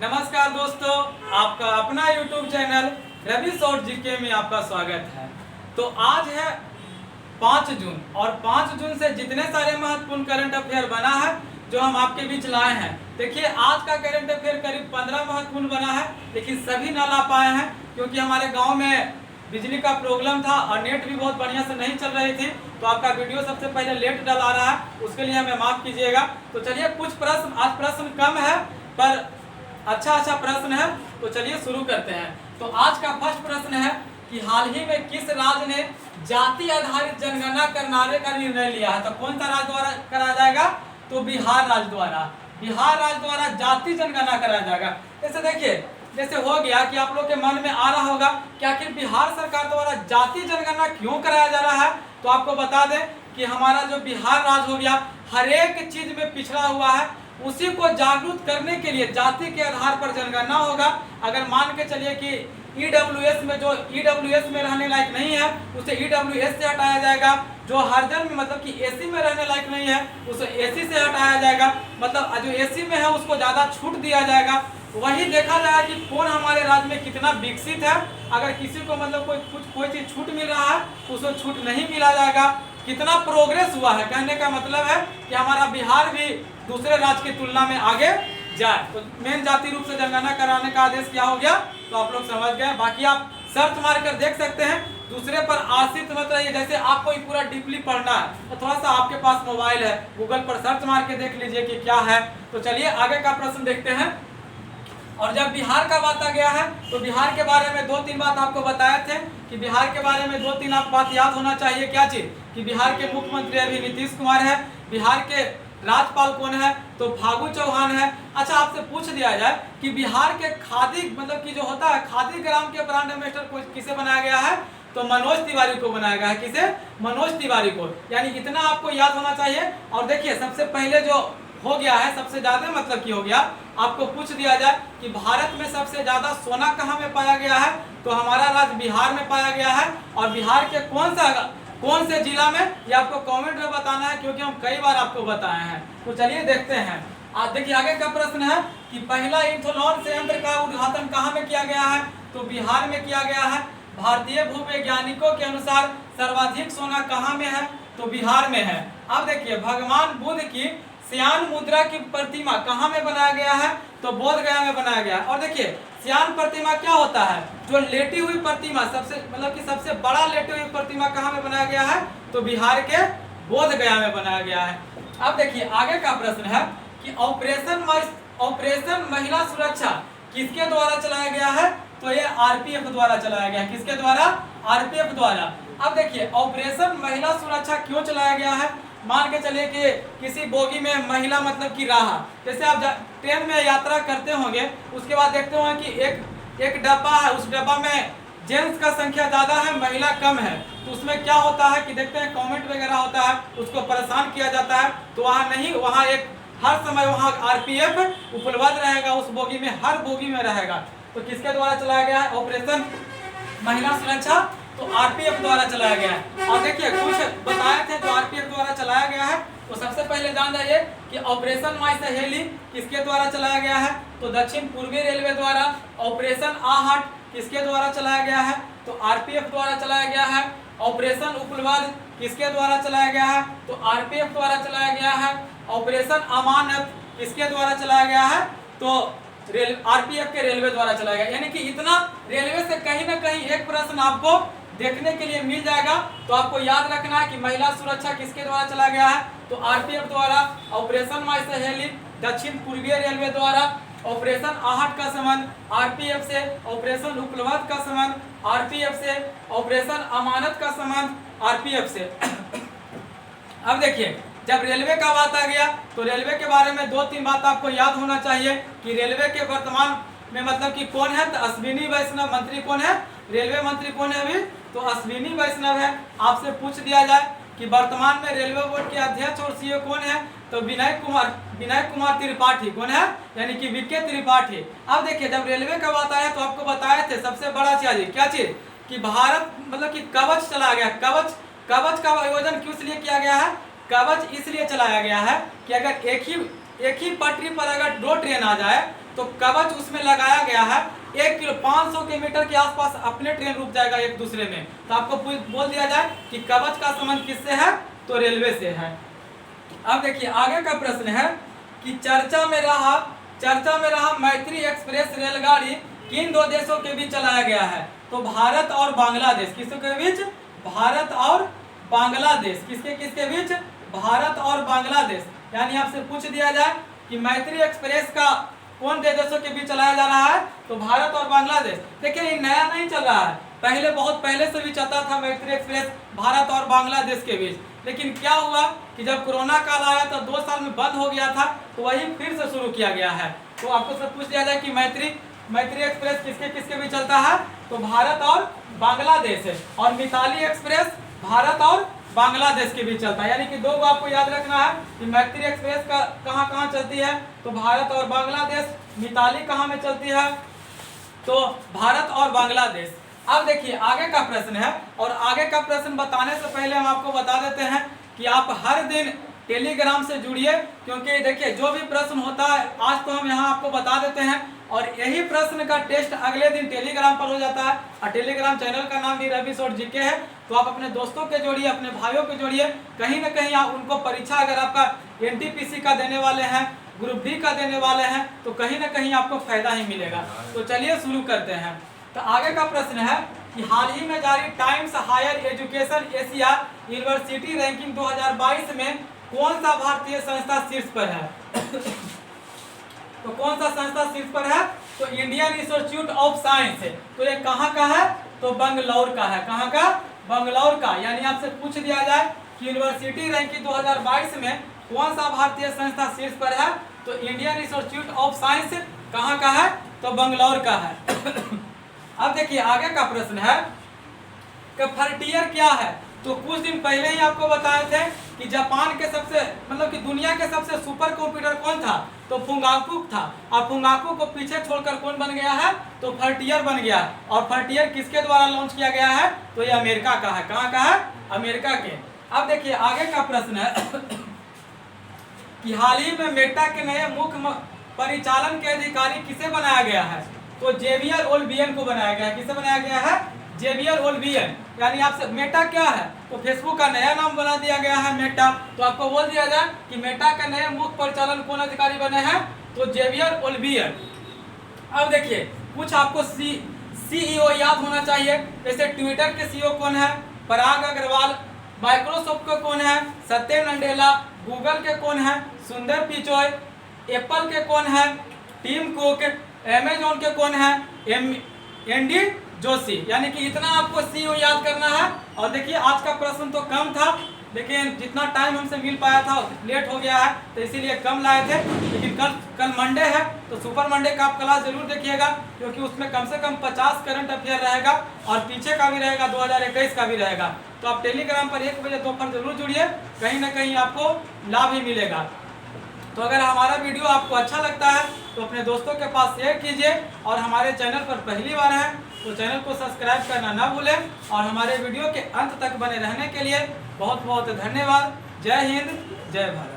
नमस्कार दोस्तों, आपका अपना YouTube channel Ravi short GK में आपका स्वागत है। तो आज है 5 जून और 5 जून से जितने सारे महत्वपूर्ण करंट अफेयर बना है जो हम आपके बीच लाए हैं। देखिए, आज का करंट अफेयर करीब 15 महत्वपूर्ण बना है, लेकिन सभी ना ला पाए हैं क्योंकि हमारे गाँव में बिजली का प्रॉब्लम था और नेट भी बहुत बढ़िया से नहीं चल रही थी, तो आपका वीडियो सबसे पहले लेट डला रहा है, उसके लिए हमें माफ कीजिएगा। तो चलिए, कुछ प्रश्न आज प्रश्न कम है पर अच्छा प्रश्न है, तो चलिए शुरू करते हैं। तो आज का फर्स्ट प्रश्न है कि हाल ही में किस राज्य ने जाति आधारित जनगणना कराने का निर्णय लिया है। तो कौन सा राज्य द्वारा कराया जाएगा? तो बिहार राज्य द्वारा जाति जनगणना कराया जाएगा। जैसे देखिए, जैसे हो गया कि आप लोग के मन में आ रहा होगा कि आखिर बिहार सरकार द्वारा जाति जनगणना क्यों कराया जा रहा है। तो आपको बता दें कि हमारा जो बिहार राज्य हो गया, हर एक चीज में पिछड़ा हुआ है, उसी को जागरूक करने के लिए जाति के आधार पर जनगणना होगा। अगर मान के चलिए कि ईडब्ल्यूएस में जो ईडब्ल्यूएस में रहने लायक नहीं है उसे ईडब्ल्यूएस से हटाया जाएगा, जो हरदन में मतलब कि एसी में रहने लायक नहीं है उसे एसी से हटाया जाएगा, मतलब जो एसी में है उसको ज़्यादा छूट दिया जाएगा। वही देखा जाएगा कि कौन हमारे राज्य में कितना विकसित है। अगर किसी को मतलब कोई चीज़ छूट मिल रहा है तो उसको छूट नहीं मिला जाएगा। कितना प्रोग्रेस हुआ है, कहने का मतलब है कि हमारा बिहार भी दूसरे राज्य की तुलना में आगे जाए। तो मेन जाति रूप से जनगणना कराने का आदेश क्या हो गया, तो आप लोग समझ गए। बाकी आप सर्च मार कर देख सकते हैं, दूसरे पर आश्रित मत रहिए। जैसे आपको पूरा डीपली पढ़ना है तो थोड़ा सा आपके पास मोबाइल है, गूगल पर सर्च मार के देख लीजिए कि क्या है। तो चलिए आगे का प्रश्न देखते हैं। और जब बिहार का बात आ गया है तो बिहार के बारे में 2-3 बात आपको बताए थे कि बिहार के बारे में 2-3 आप बात याद होना चाहिए। क्या चीज? कि बिहार के मुख्यमंत्री अभी नीतीश कुमार है। बिहार के राज्यपाल कौन है? तो फागू चौहान है। अच्छा, आपसे पूछ दिया जाए कि बिहार के खादी मतलब कि जो होता है खादी ग्राम के ब्रांड एम्बेसडर को किसे बनाया गया है? तो मनोज तिवारी को बनाया गया है। किसे? मनोज तिवारी को। यानी इतना आपको याद होना चाहिए। और देखिए, सबसे पहले जो हो गया है सबसे ज्यादा मतलब कि हो गया, आपको पूछ दिया जाए कि भारत में सबसे ज्यादा सोना कहाँ में पाया गया है, तो हमारा राज्य बिहार में पाया गया है। और बिहार के कौन से जिला में, ये आपको कमेंट में बताना है क्योंकि हम कई बार आपको बताए हैं। तो चलिए देखते हैं। आज देखिए, आगे का प्रश्न है कि पहला इथेनॉल संयंत्र का उद्घाटन कहाँ में किया गया है? तो बिहार में किया गया है। भारतीय भूवैज्ञानिकों के अनुसार सर्वाधिक सोना कहाँ में है? तो बिहार में है। अब देखिए, भगवान बुद्ध की श्यान मुद्रा की प्रतिमा कहाँ में बनाया गया है? तो बोध गया में बनाया गया है। और देखिए, श्यान प्रतिमा क्या होता है? जो लेटी हुई प्रतिमा, सबसे बड़ा लेटी हुई प्रतिमा कहाँ में बनाया गया है? तो बिहार के बोध गया में बनाया गया है। अब देखिए, आगे का प्रश्न है कि ऑपरेशन महिला सुरक्षा किसके द्वारा चलाया गया है? तो ये आरपीएफ द्वारा चलाया गया है। किसके द्वारा? आरपीएफ द्वारा। अब देखिए, ऑपरेशन महिला सुरक्षा क्यों चलाया गया है? मान के चलिए कि किसी बोगी में महिला मतलब कि रहा, जैसे आप ट्रेन में यात्रा करते होंगे, उसके बाद देखते होंगे कि एक डब्बा है, उस डब्बा में जेंट्स का संख्या ज़्यादा है, महिला कम है, तो उसमें क्या होता है कि देखते हैं कमेंट वगैरह होता है, उसको परेशान किया जाता है। तो वहाँ नहीं, वहाँ एक हर समय वहाँ आरपीएफ उपलब्ध रहेगा, उस बोगी में हर बोगी में रहेगा। तो किसके द्वारा चलाया गया है ऑपरेशन महिला सुरक्षा? तो आरपीएफ द्वारा चलाया गया है। और देखिए, कुछ बताए थे जो आरपीएफ द्वारा चलाया गया है। तो सबसे पहले जान जाइए कि ऑपरेशन माई सहेली किसके द्वारा चलाया गया है? तो दक्षिण पूर्वी रेलवे द्वारा। ऑपरेशन आहट किसके द्वारा चलाया गया है? तो आरपीएफ द्वारा चलाया गया है। ऑपरेशन उपलब्ध किसके द्वारा चलाया गया है? तो आरपीएफ द्वारा चलाया गया है। ऑपरेशन अमानत किसके द्वारा चलाया गया है? तो आरपीएफ के रेलवे द्वारा चलाया गया। यानी कि इतना रेलवे से कहीं ना कहीं एक प्रश्न आपको देखने के लिए मिल जाएगा। तो आपको याद रखना है कि महिला सुरक्षा किसके द्वारा चलाया गया है? तो आरपीएफ द्वारा। ऑपरेशन माई सहेली दक्षिण पूर्वीय रेलवे द्वारा। ऑपरेशन आहट का संबंध आरपीएफ से। ऑपरेशन उपलब्ध का संबंध आरपीएफ से। ऑपरेशन अमानत का संबंध आरपीएफ से। अब देखिए, जब रेलवे का बात आ गया तो रेलवे के बारे में 2-3 बात आपको याद होना चाहिए कि रेलवे के वर्तमान में मतलब कि कौन है? तो अश्विनी वैष्णव। मंत्री कौन है? रेलवे मंत्री कौन है अभी? तो अश्विनी वैष्णव है। आपसे पूछ दिया जाए कि वर्तमान में रेलवे बोर्ड के अध्यक्ष और सीईओ कौन है? तो विनय कुमार त्रिपाठी। कौन है? यानी कि विके त्रिपाठी। अब देखिए, जब रेलवे का बात आया तो आपको बताए थे सबसे बड़ा चीज क्या चीज कि भारत मतलब कि कवच चला गया। कवच का आयोजन किस लिए किया गया है? कवच इसलिए चलाया गया है कि अगर एक ही पटरी पर अगर 2 ट्रेन आ जाए तो कवच उसमें लगाया गया है 1 किलो 500 किलोमीटर के आसपास अपने ट्रेन रुक जाएगा एक दूसरे में। तो आपको बोल दिया जाए कि कवच का संबंध किससे है, तो रेलवे से है। अब देखिए आगे का प्रश्न है कि चर्चा में रहा मैत्री एक्सप्रेस रेलगाड़ी किन दो देशों के बीच चलाया गया है, तो भारत और बांग्लादेश। किसके बीच, भारत और बांग्लादेश। किसके बीच, भारत और बांग्लादेश। यानी आपसे पूछ दिया जाए कि मैत्री एक्सप्रेस का कौन दो देशों के बीच चलाया जा रहा है, तो भारत और बांग्लादेश। देखिए ये नया नहीं चल रहा है, पहले बहुत पहले से भी चलता था मैत्री एक्सप्रेस भारत और बांग्लादेश के बीच। लेकिन क्या हुआ कि जब कोरोना काल आया तो 2 साल में बंद हो गया था, तो वही फिर से शुरू किया गया है। तो आपको सब पूछ दिया जाए कि मैत्री एक्सप्रेस किसके बीच चलता है, तो भारत और बांग्लादेश है। और मिताली एक्सप्रेस भारत और बांग्लादेश के बीच चलता है। यानी कि 2 को आपको याद रखना है कि मैत्री एक्सप्रेस का कहाँ चलती है, तो भारत और बांग्लादेश। मिताली कहाँ में चलती है, तो भारत और बांग्लादेश। अब देखिए आगे का प्रश्न है, और आगे का प्रश्न बताने से पहले हम आपको बता देते हैं कि आप हर दिन टेलीग्राम से जुड़िए, क्योंकि देखिए जो भी प्रश्न होता है आज तो हम यहाँ आपको बता देते हैं, और यही प्रश्न का टेस्ट अगले दिन टेलीग्राम पर हो जाता है। और टेलीग्राम चैनल का नाम भी रवि शॉर्ट जीके है। तो आप अपने दोस्तों के जोड़िए, अपने भाइयों के जोड़िए, कहीं ना कहीं आप उनको परीक्षा अगर आपका NTPC का देने वाले हैं, ग्रुप डी का देने वाले हैं, तो कहीं ना कहीं आपको फायदा ही मिलेगा। तो चलिए शुरू करते हैं। तो आगे का प्रश्न है कि हाल ही में जारी Times Higher Education Asia University Ranking 2022 में कौन सा भारतीय संस्था शीर्ष पर है? तो कौन सा संस्था शीर्ष पर है, तो इंडियन इंस्टीट्यूट ऑफ साइंस है। तो ये कहाँ का है, तो बंगलौर का है। कहाँ का, बंगलौर का। यानी आपसे पूछ दिया जाए कि यूनिवर्सिटी रैंकिंग 2022 में कौन सा भारतीय संस्था शीर्ष पर है, तो इंडियन इंस्टीट्यूट ऑफ साइंस कहाँ का है, तो बंगलौर का है। अब देखिए आगे का प्रश्न है कि फ्रंटियर क्या है। तो कुछ दिन पहले ही आपको बताए थे कि जापान के सबसे मतलब कि दुनिया के सबसे सुपर कंप्यूटर कौन था, तो फुंगाकू था। और फुंगाकू को पीछे छोड़कर कौन बन गया है, तो फ्रंटियर बन गया। और फ्रंटियर किसके द्वारा लॉन्च किया गया है, तो ये अमेरिका का है। कहाँ का है, अमेरिका के। अब देखिए आगे का प्रश्न है कि हाल ही में मेटा के नए मुख्य परिचालन के अधिकारी किसे बनाया गया है, तो जेवियर ओल्बियन को बनाया गया है। किसे बनाया गया है, जेवियर ओल्बियन। यानी आपसे मेटा क्या है, तो फेसबुक का नया नाम बना दिया गया है मेटा। तो आपको बोल दिया जाए कि मेटा का नए मुख्य परिचालन कौन अधिकारी बने हैं, तो जेवियर ओल्बियन। अब देखिए कुछ आपको CEO याद होना चाहिए। जैसे ट्विटर के CEO कौन है, पराग अग्रवाल। माइक्रोसॉफ्ट का कौन है, सत्य नंडेला। गूगल के कौन है, सुंदर पिचोय। एप्पल के कौन है, टिम कुक। अमेजोन के कौन है, एंडी जोशी। यानी कि इतना आपको CEO याद करना है। और देखिए आज का प्रश्न तो कम था, लेकिन जितना टाइम हमसे मिल पाया था लेट हो गया है, तो इसीलिए कम लाए थे। लेकिन कल मंडे है, तो सुपर मंडे का आप क्लास जरूर देखिएगा, क्योंकि उसमें कम से कम 50 करंट अफेयर रहेगा, और पीछे का भी रहेगा, 2021 का भी रहेगा। तो आप टेलीग्राम पर 1 बजे दोपहर जरूर जुड़िए, कहीं ना कहीं आपको लाभ ही मिलेगा। तो अगर हमारा वीडियो आपको अच्छा लगता है तो अपने दोस्तों के पास शेयर कीजिए, और हमारे चैनल पर पहली बार है तो चैनल को सब्सक्राइब करना ना भूलें। और हमारे वीडियो के अंत तक बने रहने के लिए बहुत बहुत धन्यवाद। जय हिंद, जय भारत।